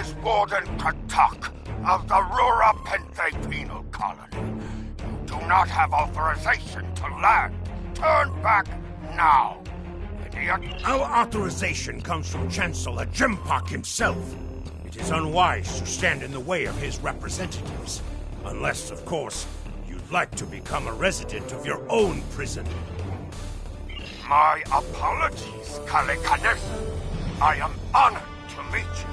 is Warden Katak of the Rura Penthe Penal Colony. You do not have authorization to land. Turn back now, idiot. Our authorization comes from Chancellor Jempak himself. It is unwise to stand in the way of his representatives. Unless, of course, you'd like to become a resident of your own prison. My apologies, Kalekanes. I am honored to meet you.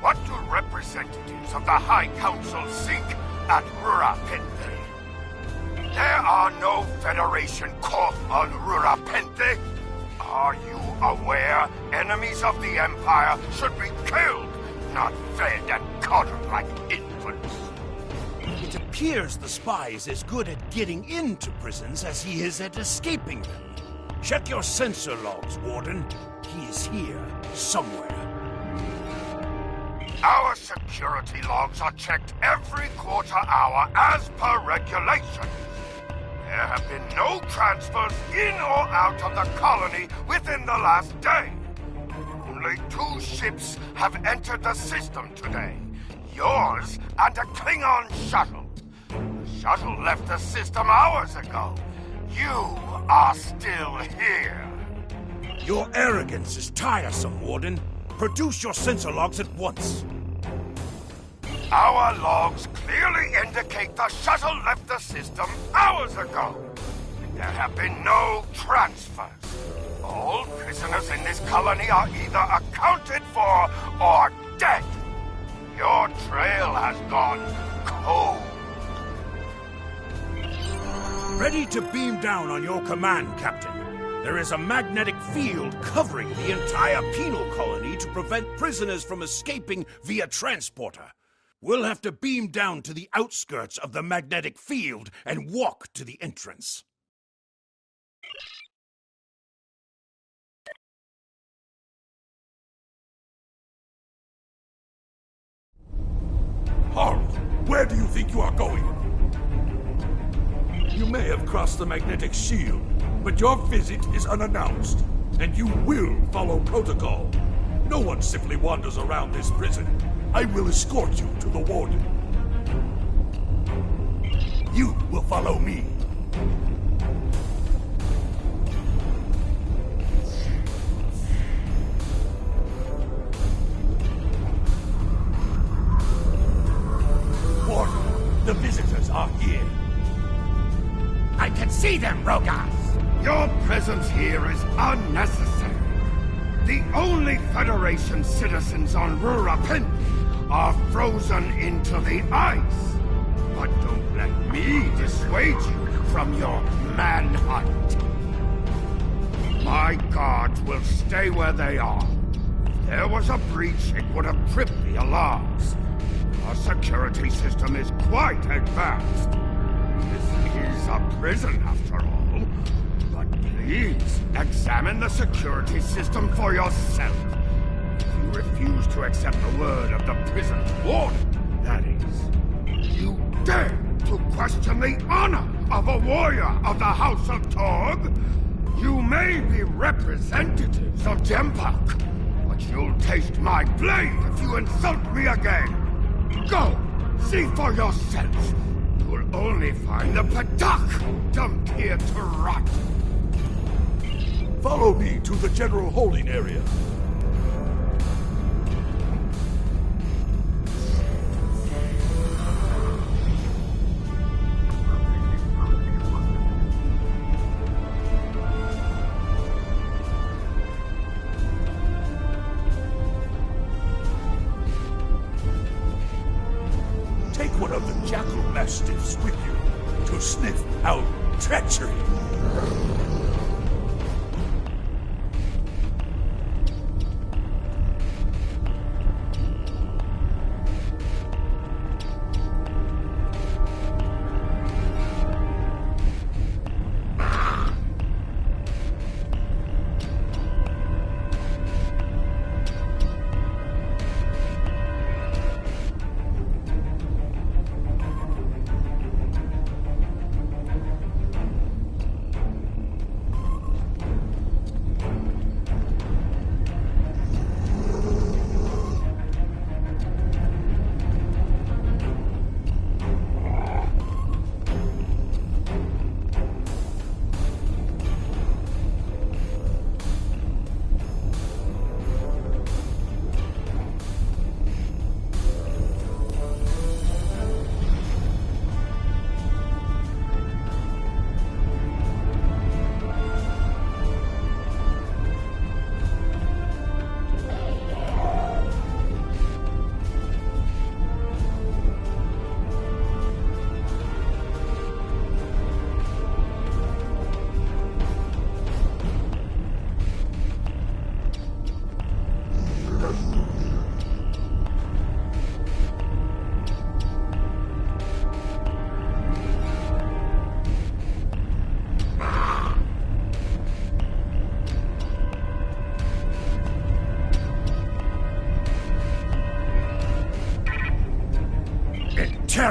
What do representatives of the High Council seek at Rura Penthe? There are no Federation court on Rura Penthe. Are you aware enemies of the Empire should be killed, not fed and coddled like infants? It appears the spy is as good at getting into prisons as he is at escaping them. Check your sensor logs, Warden. He is here, somewhere. Our security logs are checked every quarter hour as per regulation. There have been no transfers in or out of the colony within the last day. Only 2 ships have entered the system today. Yours and a Klingon shuttle. The shuttle left the system hours ago. You are still here. Your arrogance is tiresome, Warden. Produce your sensor logs at once. Our logs clearly indicate the shuttle left the system hours ago. There have been no transfers. All prisoners in this colony are either accounted for or dead. Your trail has gone cold. Ready to beam down on your command, Captain. There is a magnetic field covering the entire penal colony to prevent prisoners from escaping via transporter. We'll have to beam down to the outskirts of the magnetic field and walk to the entrance. Harold, where do you think you are going? You may have crossed the magnetic shield, but your visit is unannounced, and you will follow protocol. No one simply wanders around this prison. I will escort you to the warden. You will follow me. Warden, the visitors are here. I can see them, Rogas! Your presence here is unnecessary. The only Federation citizens on Rura Penthe are frozen into the ice. But don't let me dissuade you from your manhunt. My guards will stay where they are. If there was a breach, it would have tripped the alarms. Our security system is quite advanced. This is a prison, after all. But please, examine the security system for yourself. If you refuse to accept the word of the prison's warden, that is, you dare to question the honor of a warrior of the House of Torg, you may be representatives of Jempak, but you'll taste my blade if you insult me again. Go, see for yourself. You'll only find the Patak dumped here to rot. Follow me to the general holding area. Take one of the jackal mastiffs with you to sniff out treachery.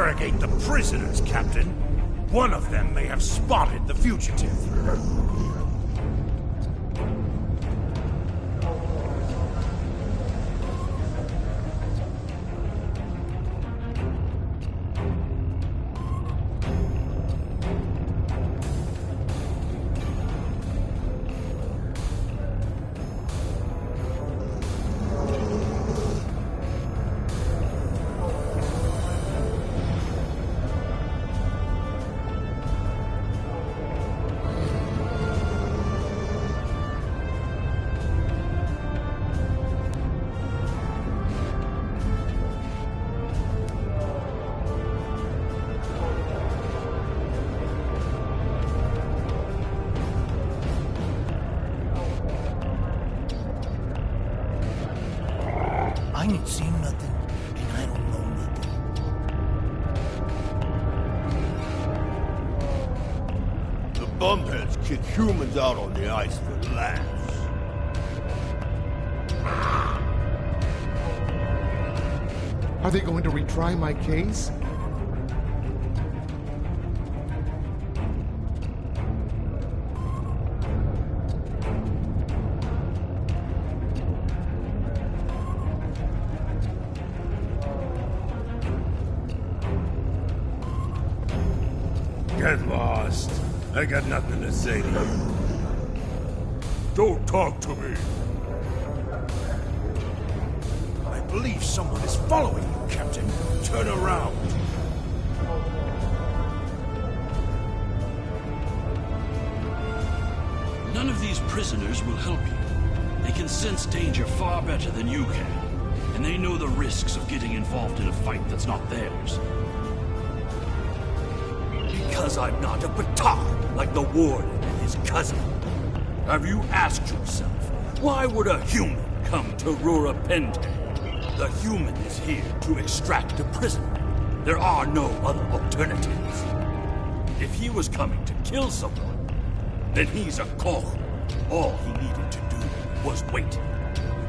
interrogate the prisoners, Captain. One of them may have spotted the fugitive. I ain't seen nothing, and I don't know nothing. The bumheads kick humans out on the ice for laughs. Are they going to retry my case? Get lost. I got nothing to say to you. Don't talk to me. I believe someone is following you, Captain. Turn around. None of these prisoners will help you. They can sense danger far better than you can. And they know the risks of getting involved in a fight that's not theirs. Because I'm not a petard like the warden and his cousin. Have you asked yourself, why would a human come to Rura Pente? The human is here to extract a prisoner. There are no other alternatives. If he was coming to kill someone, then he's a Koch. All he needed to do was wait.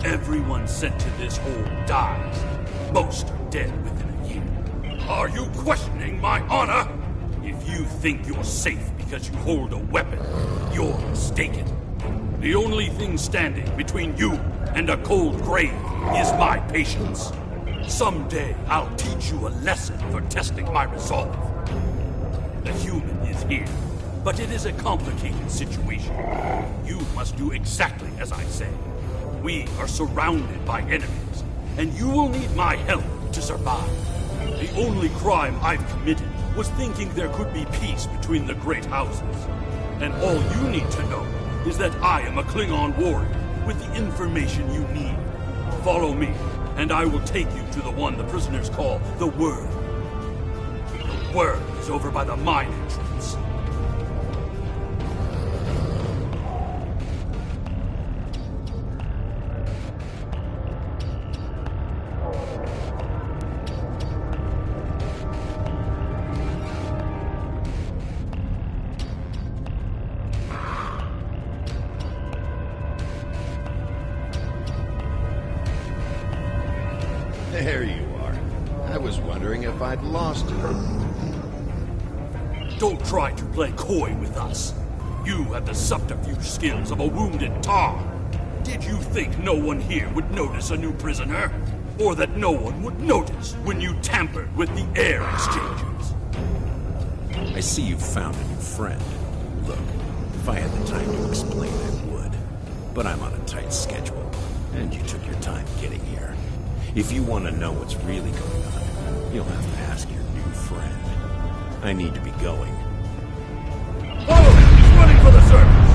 Everyone sent to this hole dies. Most are dead within a year. Are you questioning my honor? If you think you're safe because you hold a weapon, you're mistaken. The only thing standing between you and a cold grave is my patience. Someday I'll teach you a lesson for testing my resolve. The human is here, but it is a complicated situation. You must do exactly as I say. We are surrounded by enemies, and you will need my help to survive. The only crime I've committed was thinking there could be peace between the great houses. And all you need to know is that I am a Klingon warrior with the information you need. Follow me, and I will take you to the one the prisoners call the Word. The Word is over by the mine entrance. There you are. I was wondering if I'd lost you. Don't try to play coy with us. You have the subterfuge skills of a wounded tar. Did you think no one here would notice a new prisoner? Or that no one would notice when you tampered with the air exchangers? I see you've found a new friend. Look, if I had the time to explain, I would. But I'm on a tight schedule, and you took your time getting here. If you want to know what's really going on, you'll have to ask your new friend. I need to be going. Follow him! He's running for the surface!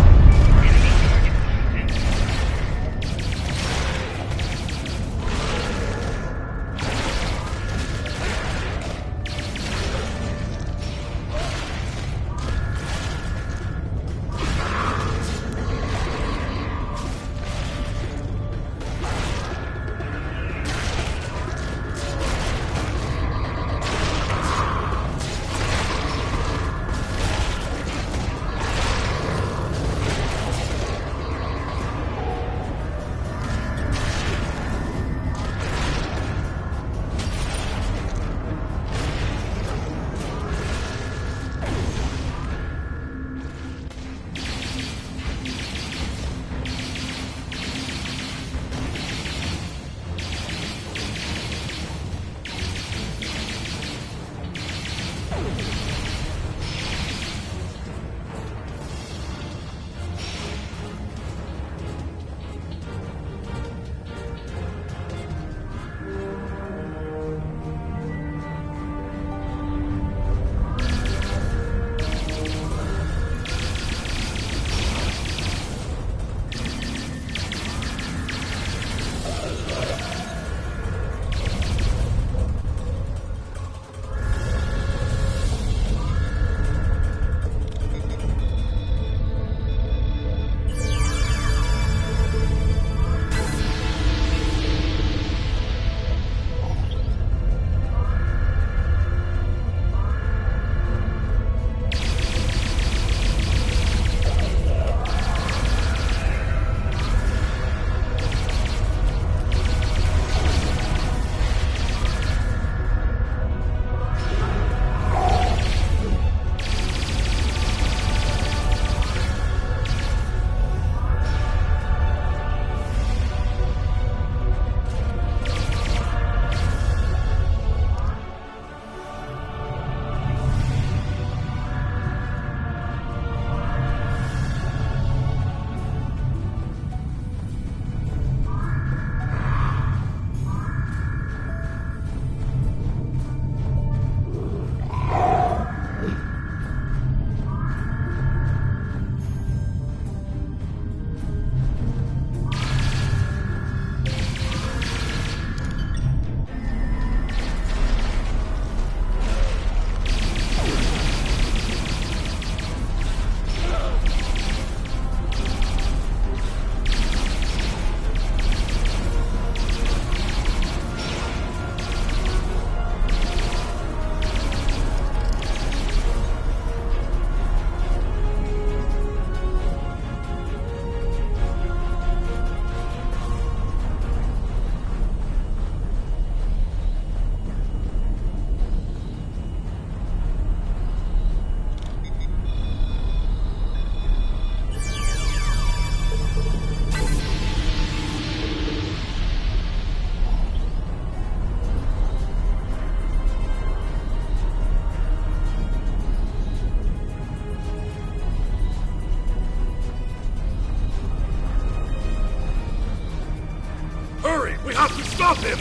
have to stop him!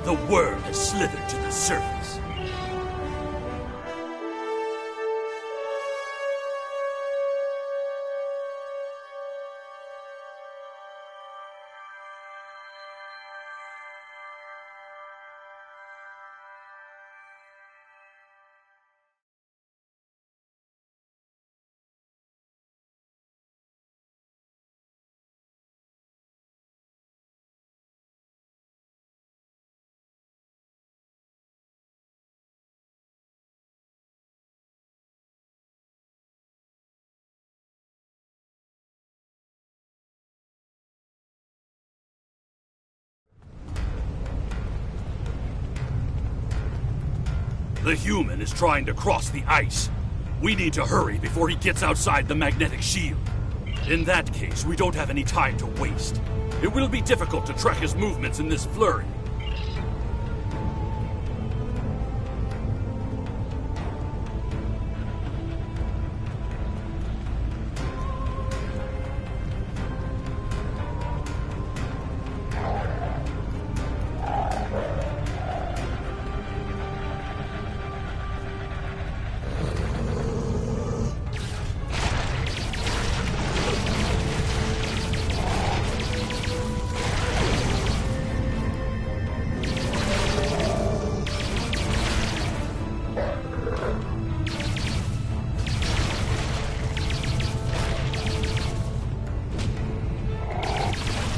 The worm has slithered to the surface. The human is trying to cross the ice. We need to hurry before he gets outside the magnetic shield. In that case, we don't have any time to waste. It will be difficult to track his movements in this flurry.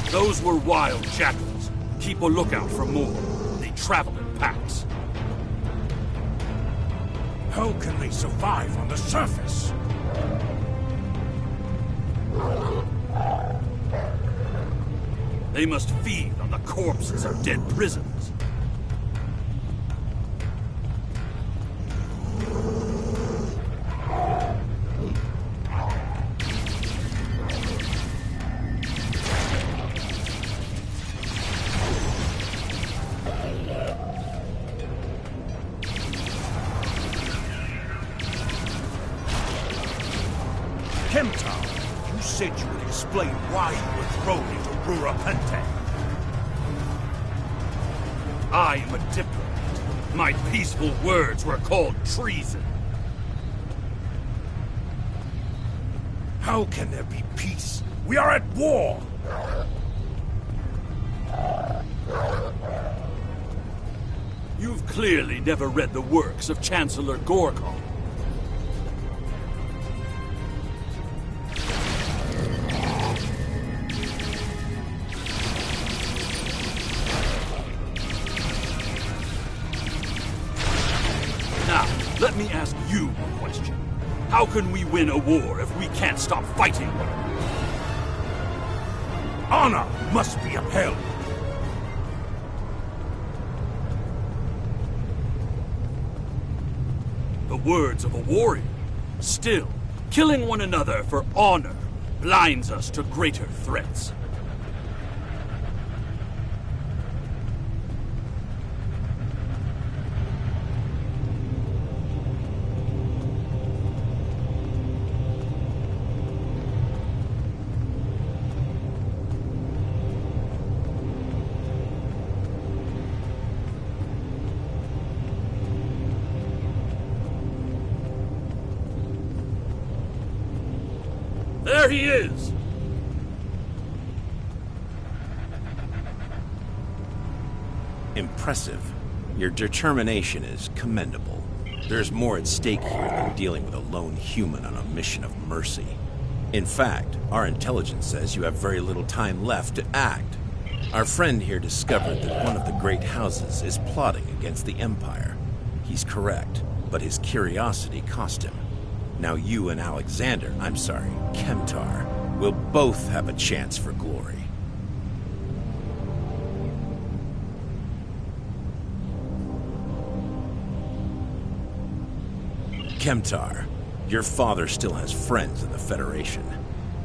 Those were wild jackals. Keep a lookout for more. They travel in packs. How can they survive on the surface? They must feed on the corpses of dead prisoners. You said you would explain why you were thrown into Rurapente. I am a diplomat. My peaceful words were called treason. How can there be peace? We are at war! You've clearly never read the works of Chancellor Gorgon. Now, let me ask you a question. How can we win a war if we can't stop fighting one another? Honor must be upheld. The words of a warrior. Still, killing one another for honor blinds us to greater threats. There he is! Impressive. Your determination is commendable. There's more at stake here than dealing with a lone human on a mission of mercy. In fact, our intelligence says you have very little time left to act. Our friend here discovered that one of the great houses is plotting against the Empire. He's correct, but his curiosity cost him. Now you and Kemtar, will both have a chance for glory. Kemtar, your father still has friends in the Federation.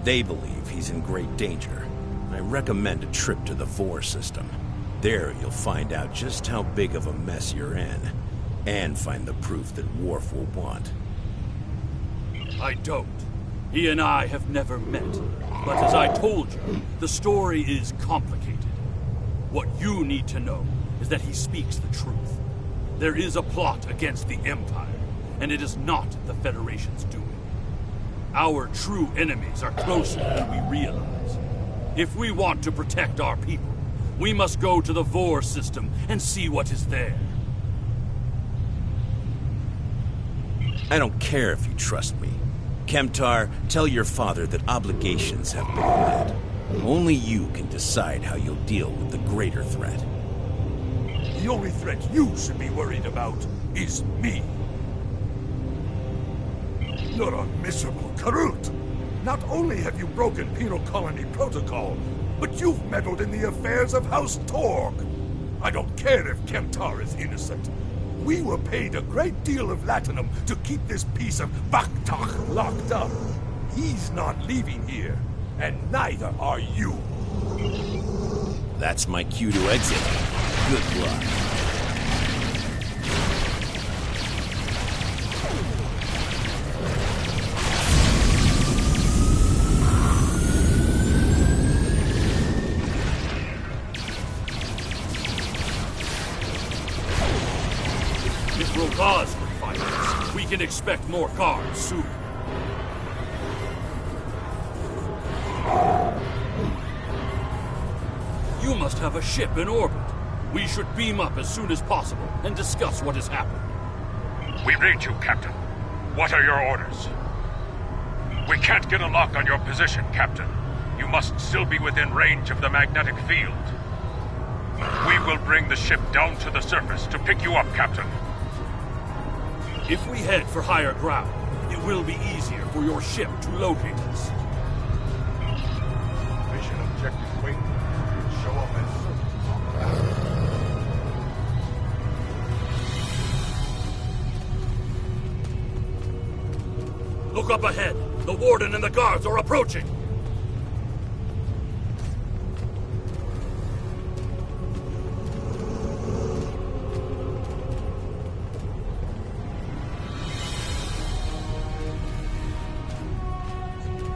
They believe he's in great danger. I recommend a trip to the Vor system. There you'll find out just how big of a mess you're in, and find the proof that Worf will want. I don't. He and I have never met, but as I told you, the story is complicated. What you need to know is that he speaks the truth. There is a plot against the Empire, and it is not the Federation's doing. Our true enemies are closer than we realize. If we want to protect our people, we must go to the Vor system and see what is there. I don't care if you trust me. Kemtar, tell your father that obligations have been met. Only you can decide how you'll deal with the greater threat. The only threat you should be worried about is me. You're a miserable Karut. Not only have you broken penal colony protocol, but you've meddled in the affairs of House Torg. I don't care if Kemtar is innocent. We were paid a great deal of latinum to keep this piece of Vaktak locked up. He's not leaving here, and neither are you. That's my cue to exit. Good luck. If Rogaz would fight us, we can expect more guards soon. You must have a ship in orbit. We should beam up as soon as possible and discuss what has happened. We read you, Captain. What are your orders? We can't get a lock on your position, Captain. You must still be within range of the magnetic field. We will bring the ship down to the surface to pick you up, Captain. If we head for higher ground, it will be easier for your ship to locate us. Mission objective waiting. Show up as soon. Look up ahead. The Warden and the guards are approaching.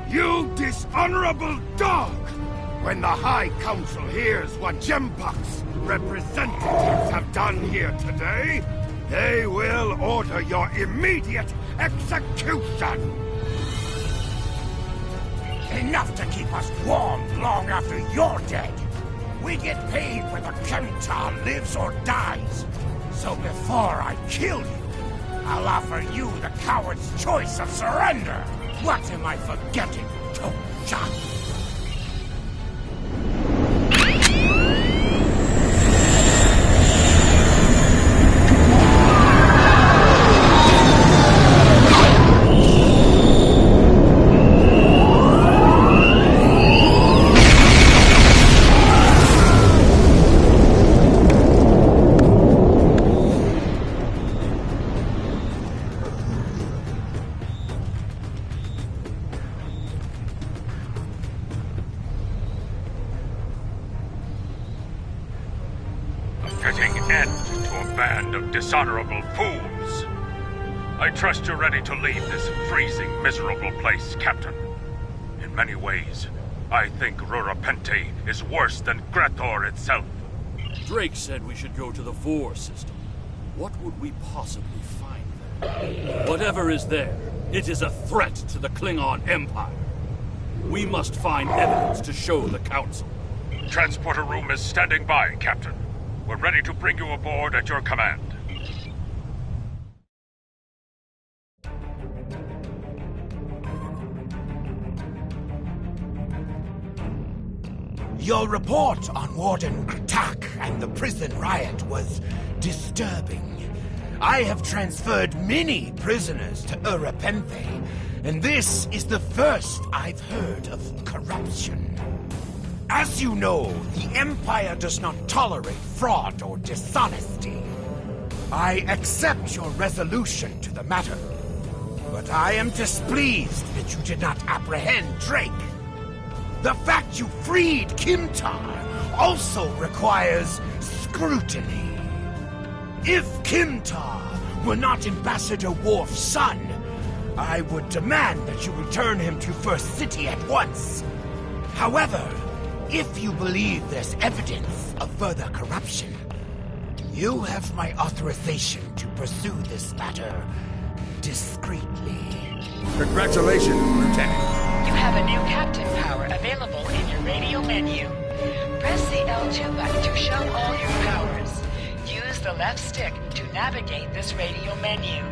You dishonorable dog! When the High Council hears what Jempak's representatives have done here today, they will order your immediate execution! Enough to keep us warm long after you're dead! We get paid whether Kemtar lives or dies! So before I kill you, I'll offer you the coward's choice of surrender! What am I forgetting, Tocha? Putting end to a band of dishonorable fools. I trust you're ready to leave this freezing, miserable place, Captain. In many ways, I think Rurapente is worse than Gretor itself. Drake said we should go to the Vor system. What would we possibly find there? Whatever is there, it is a threat to the Klingon Empire. We must find evidence to show the Council. Transporter room is standing by, Captain. We're ready to bring you aboard at your command. Your report on Warden Kratak and the prison riot was disturbing. I have transferred many prisoners to Urapenthe, and this is the first I've heard of corruption. As you know, the Empire does not tolerate fraud or dishonesty. I accept your resolution to the matter, but I am displeased that you did not apprehend Drake. The fact you freed Kimtar also requires scrutiny. If Kimtar were not Ambassador Worf's son, I would demand that you return him to First City at once. However, if you believe there's evidence of further corruption, you have my authorization to pursue this matter discreetly. Congratulations, Lieutenant. You have a new captain power available in your radio menu. Press the L2 button to show all your powers. Use the left stick to navigate this radio menu.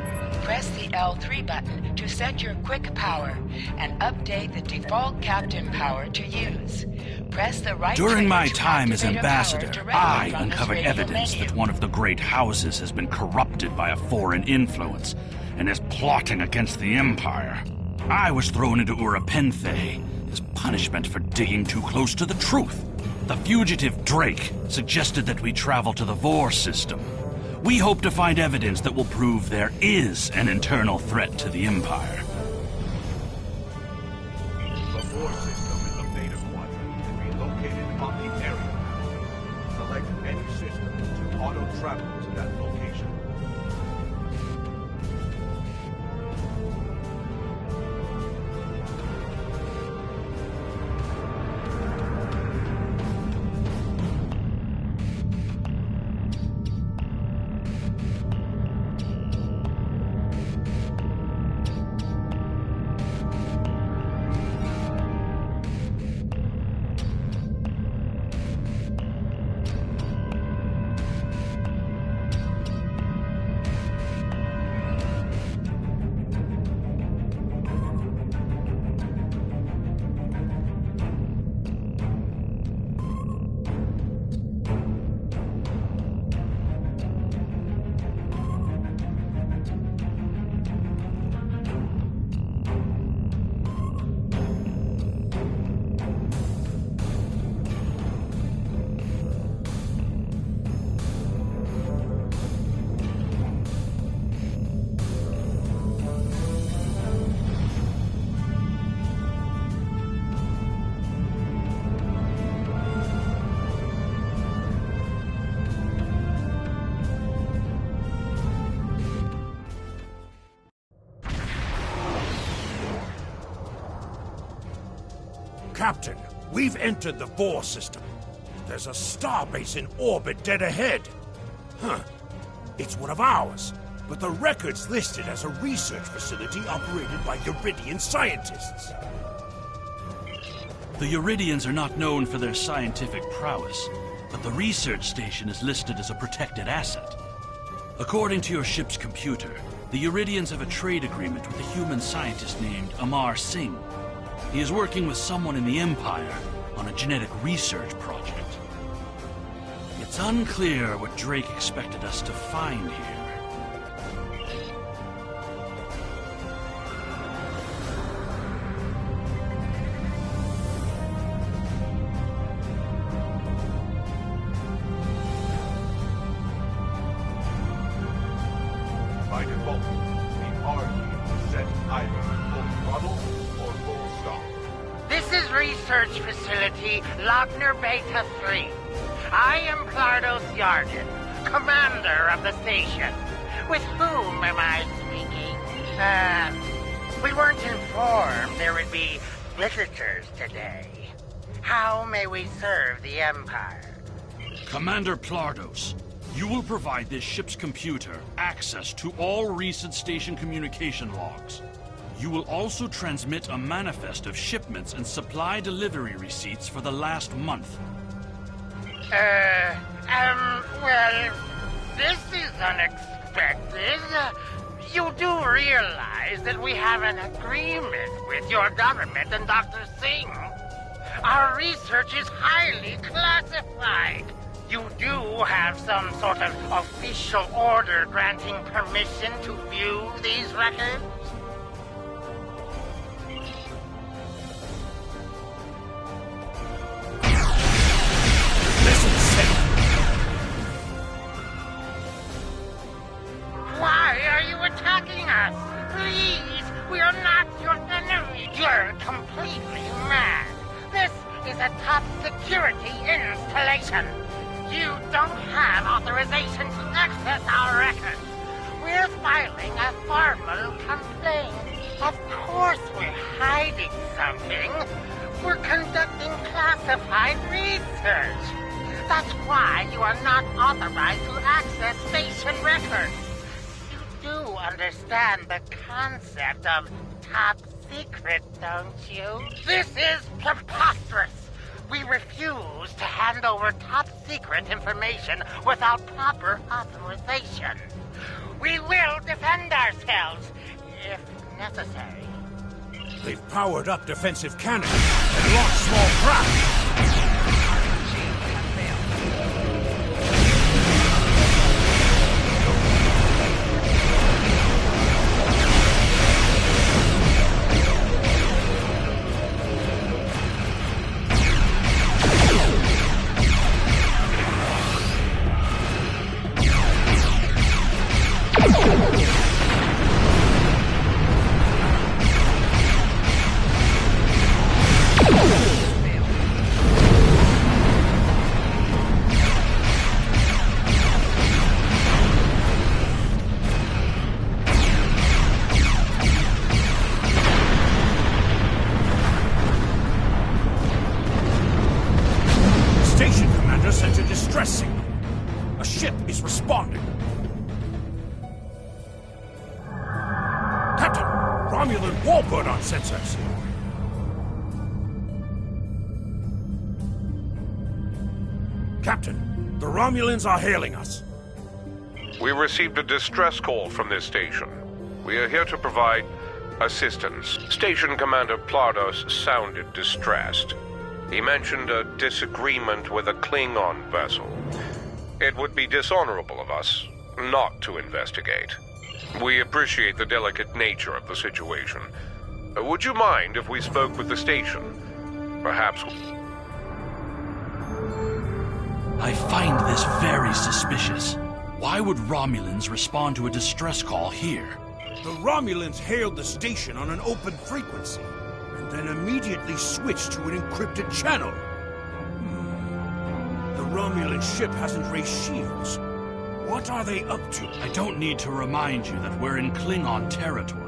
Press the L3 button to set your quick power and update the default captain power to use. Press the right During my trigger to time as activate a ambassador, power directly I from this uncovered radio evidence menu. that one of the great houses has been corrupted by a foreign influence and is plotting against the Empire. I was thrown into Urapenthe as punishment for digging too close to the truth. The fugitive Drake suggested that we travel to the Vor system. We hope to find evidence that will prove there is an internal threat to the Empire. The Vor system is a native one and be located on the area map. Select any system to auto-travel to that location. Captain, we've entered the Vor system. There's a starbase in orbit dead ahead. Huh. It's one of ours, but the record's listed as a research facility operated by Uridian scientists. The Uridians are not known for their scientific prowess, but the research station is listed as a protected asset. According to your ship's computer, the Uridians have a trade agreement with a human scientist named Amar Singh. He is working with someone in the Empire on a genetic research project. It's unclear what Drake expected us to find here. By default, the R key is set either full throttle or full stop. This is Research Facility Logner Beta 3. I am Plardos Yarden, commander of the station. With whom am I speaking? We weren't informed there would be visitors today. How may we serve the Empire? Commander Plardos, you will provide this ship's computer access to all recent station communication logs. You will also transmit a manifest of shipments and supply delivery receipts for the last month. Well, this is unexpected. You do realize that we have an agreement with your government and Dr. Singh. Our research is highly classified. You do have some sort of official order granting permission to view these records? Why are you attacking us? Please, we are not your enemy. You're completely mad. This is a top security installation. You don't have authorization to access our records. We're filing a formal complaint. Of course we're hiding something. We're conducting classified research. That's why you are not authorized to access station records. You do understand the concept of top secret, don't you? This is preposterous. We refuse to hand over top secret information without proper authorization. We will defend ourselves, if necessary. They've powered up defensive cannons and launched small craft. Sensors. Captain, the Romulans are hailing us. We received a distress call from this station. We are here to provide assistance. Station Commander Plardos sounded distressed. He mentioned a disagreement with a Klingon vessel. It would be dishonorable of us not to investigate. We appreciate the delicate nature of the situation. Would you mind if we spoke with the station? Perhaps... I find this very suspicious. Why would Romulans respond to a distress call here? The Romulans hailed the station on an open frequency, and then immediately switched to an encrypted channel. The Romulan ship hasn't raised shields. What are they up to? I don't need to remind you that we're in Klingon territory.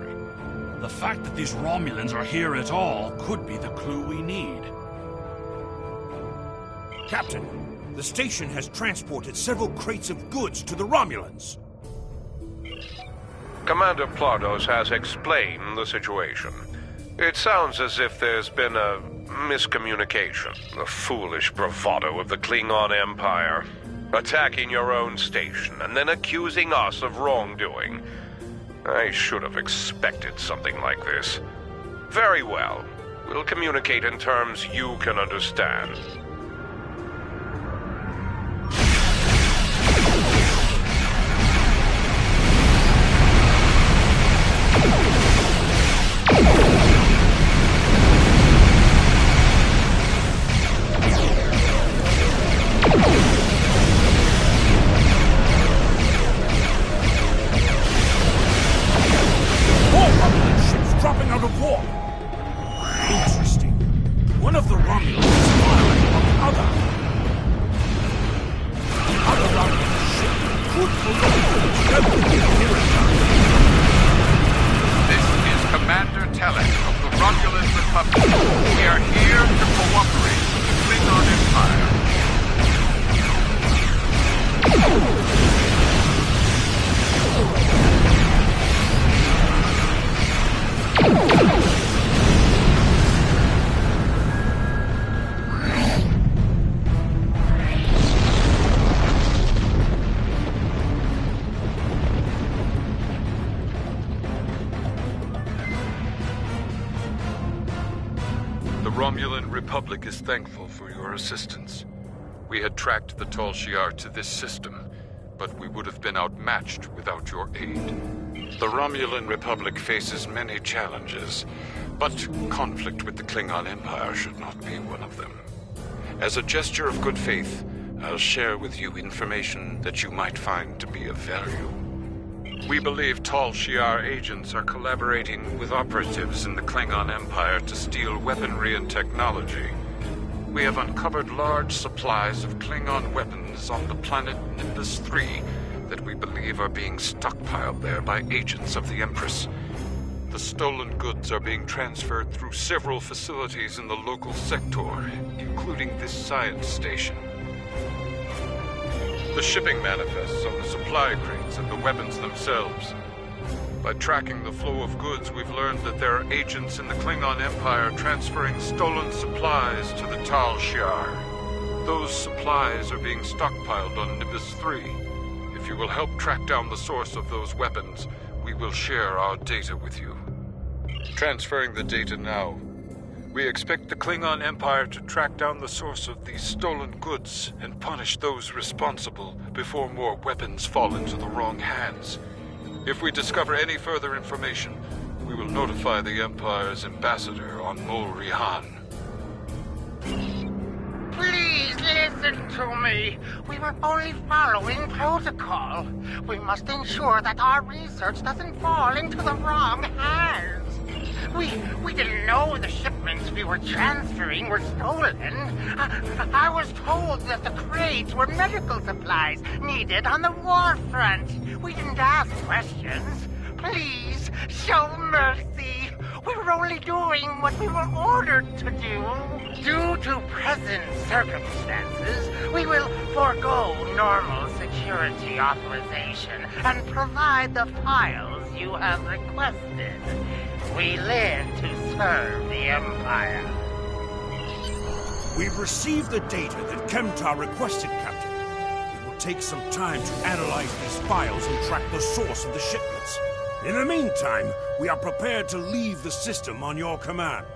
The fact that these Romulans are here at all could be the clue we need. Captain, the station has transported several crates of goods to the Romulans. Commander Plardos has explained the situation. It sounds as if there's been a miscommunication. The foolish bravado of the Klingon Empire. Attacking your own station and then accusing us of wrongdoing. I should have expected something like this. Very well. We'll communicate in terms you can understand. Republic is thankful for your assistance. We had tracked the Tal Shiar to this system, but we would have been outmatched without your aid. The Romulan Republic faces many challenges, but conflict with the Klingon Empire should not be one of them. As a gesture of good faith, I'll share with you information that you might find to be of value. We believe Tal Shiar agents are collaborating with operatives in the Klingon Empire to steal weaponry and technology. We have uncovered large supplies of Klingon weapons on the planet Nimbus 3 that we believe are being stockpiled there by agents of the Empress. The stolen goods are being transferred through several facilities in the local sector, including this science station. The shipping manifests on the supply crates and the weapons themselves. By tracking the flow of goods, we've learned that there are agents in the Klingon Empire transferring stolen supplies to the Tal Shiar. Those supplies are being stockpiled on Nimbus 3. If you will help track down the source of those weapons, we will share our data with you. Transferring the data now. We expect the Klingon Empire to track down the source of these stolen goods and punish those responsible before more weapons fall into the wrong hands. If we discover any further information, we will notify the Empire's ambassador on Mol Rihan. Please listen to me. We were only following protocol. We must ensure that our research doesn't fall into the wrong hands. We didn't know the shipments we were transferring were stolen. I was told that the crates were medical supplies needed on the war front. We didn't ask questions. Please, show mercy. We were only doing what we were ordered to do. Due to present circumstances, we will forego normal security authorization and provide the files you have requested. We live to serve the Empire. We've received the data that Kemtar requested, Captain. It will take some time to analyze these files and track the source of the shipments. In the meantime, we are prepared to leave the system on your command.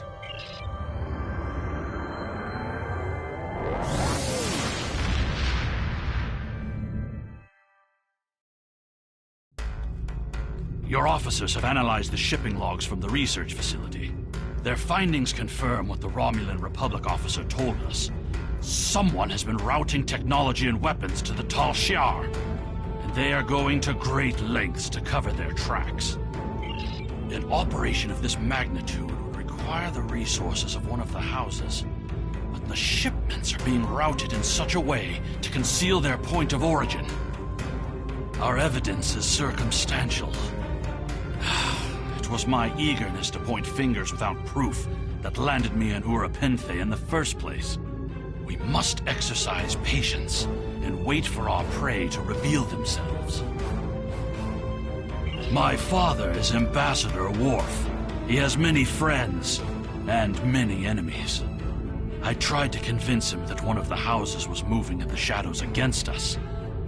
Your officers have analyzed the shipping logs from the research facility. Their findings confirm what the Romulan Republic officer told us. Someone has been routing technology and weapons to the Tal Shiar, and they are going to great lengths to cover their tracks. An operation of this magnitude would require the resources of one of the houses, but the shipments are being routed in such a way to conceal their point of origin. Our evidence is circumstantial. It was my eagerness to point fingers without proof that landed me in Urapenthe in the first place. We must exercise patience and wait for our prey to reveal themselves. My father is Ambassador Worf. He has many friends and many enemies. I tried to convince him that one of the houses was moving in the shadows against us.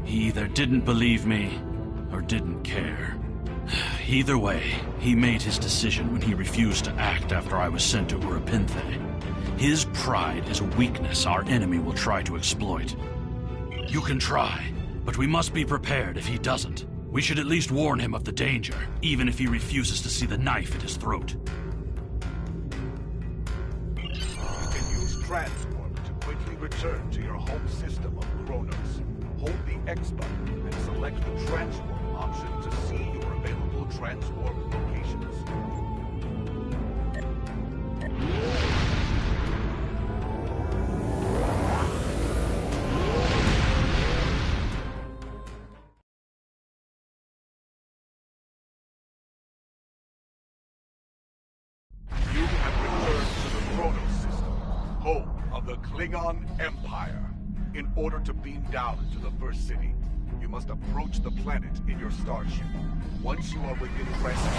He either didn't believe me or didn't care. Either way, he made his decision when he refused to act after I was sent to Urapenthe. His pride is a weakness our enemy will try to exploit. You can try, but we must be prepared if he doesn't. We should at least warn him of the danger, even if he refuses to see the knife at his throat. You can use transport to quickly return to your home system of Kronos. Hold the X button and select the transport option to see your available transport locations. You have returned to the Kronos system, home of the Klingon Empire. In order to beam down to the first city, you must approach the planet in your starship. Once you are within presence,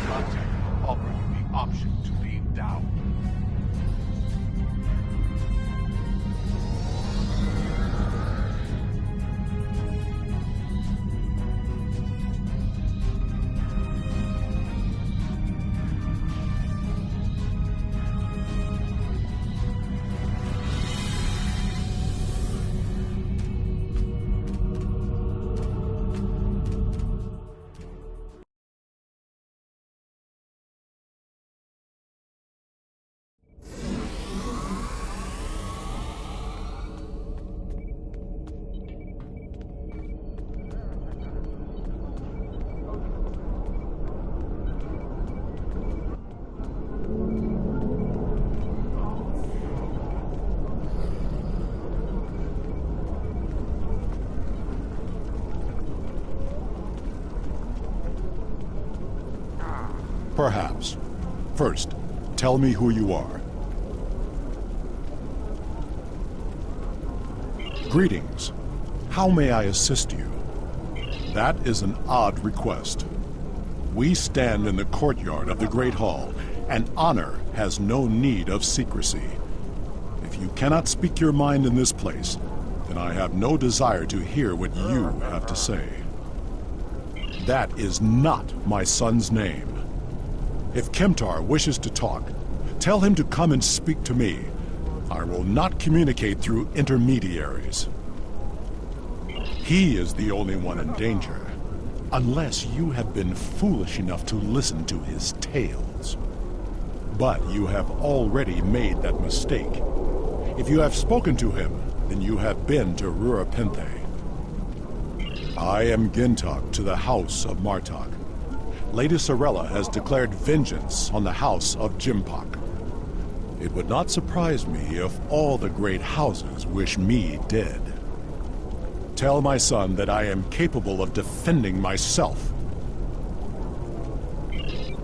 contact will offer you the option to beam down. Perhaps. First, tell me who you are. Greetings. How may I assist you? That is an odd request. We stand in the courtyard of the Great Hall, and honor has no need of secrecy. If you cannot speak your mind in this place, then I have no desire to hear what you have to say. That is not my son's name. If Kemtar wishes to talk, tell him to come and speak to me. I will not communicate through intermediaries. He is the only one in danger, unless you have been foolish enough to listen to his tales. But you have already made that mistake. If you have spoken to him, then you have been to Rurapenthe. I am Gintok to the House of Martok. Lady Sorella has declared vengeance on the House of Jimpok. It would not surprise me if all the great houses wish me dead. Tell my son that I am capable of defending myself.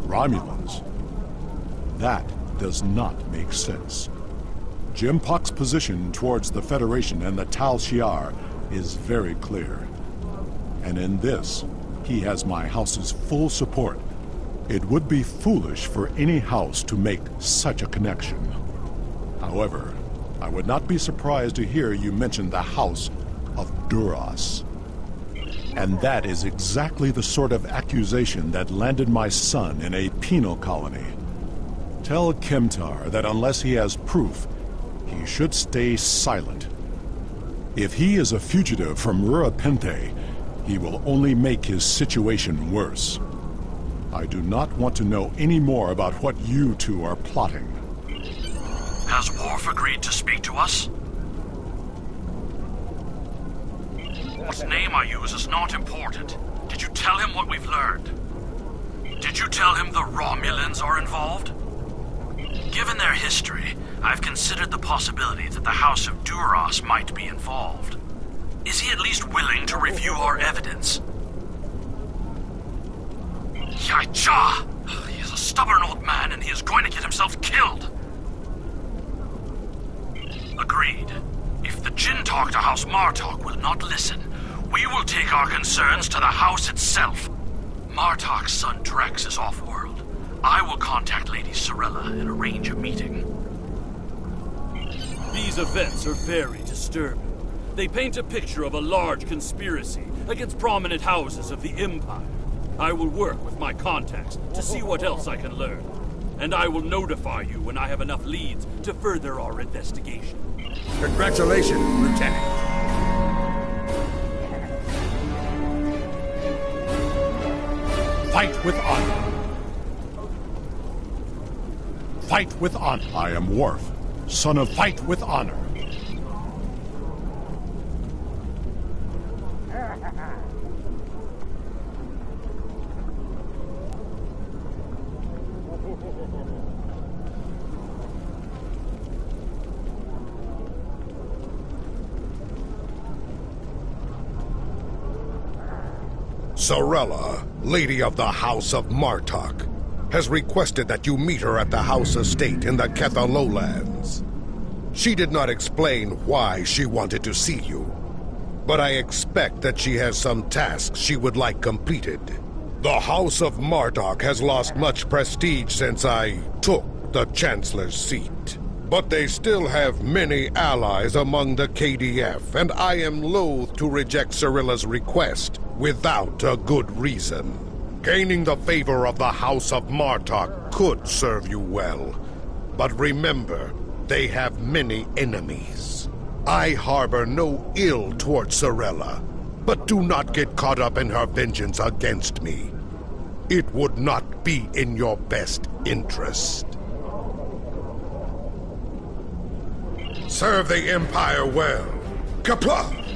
Romulans. That does not make sense. Jimpok's position towards the Federation and the Tal Shiar is very clear. And in this, he has my house's full support. It would be foolish for any house to make such a connection. However, I would not be surprised to hear you mention the House of Duras. And that is exactly the sort of accusation that landed my son in a penal colony. Tell Kemtar that unless he has proof, he should stay silent. If he is a fugitive from Rurapenthe, he will only make his situation worse. I do not want to know any more about what you two are plotting. Has Worf agreed to speak to us? What name I use is not important. Did you tell him what we've learned? Did you tell him the Romulans are involved? Given their history, I've considered the possibility that the House of Duras might be involved. Is he at least willing to review our evidence? Yacha! He is a stubborn old man and he is going to get himself killed. Agreed. If the Jinn talk to House Martok will not listen, we will take our concerns to the house itself. Martok's son Drex is off-world. I will contact Lady Sorella and arrange a meeting. These events are very disturbing. They paint a picture of a large conspiracy against prominent houses of the Empire. I will work with my contacts to see what else I can learn. And I will notify you when I have enough leads to further our investigation. Congratulations, Lieutenant. Fight with honor. Fight with honor. I am Worf, son of Fight with Honor. Sorella, Lady of the House of Martok, has requested that you meet her at the House Estate in the Ketha Lowlands. She did not explain why she wanted to see you, but I expect that she has some tasks she would like completed. The House of Martok has lost much prestige since I took the Chancellor's seat. But they still have many allies among the KDF, and I am loath to reject Sorella's request without a good reason. Gaining the favor of the House of Martok could serve you well. But remember, they have many enemies. I harbor no ill towards Sorella, but do not get caught up in her vengeance against me. It would not be in your best interest. Serve the Empire well. Kapla!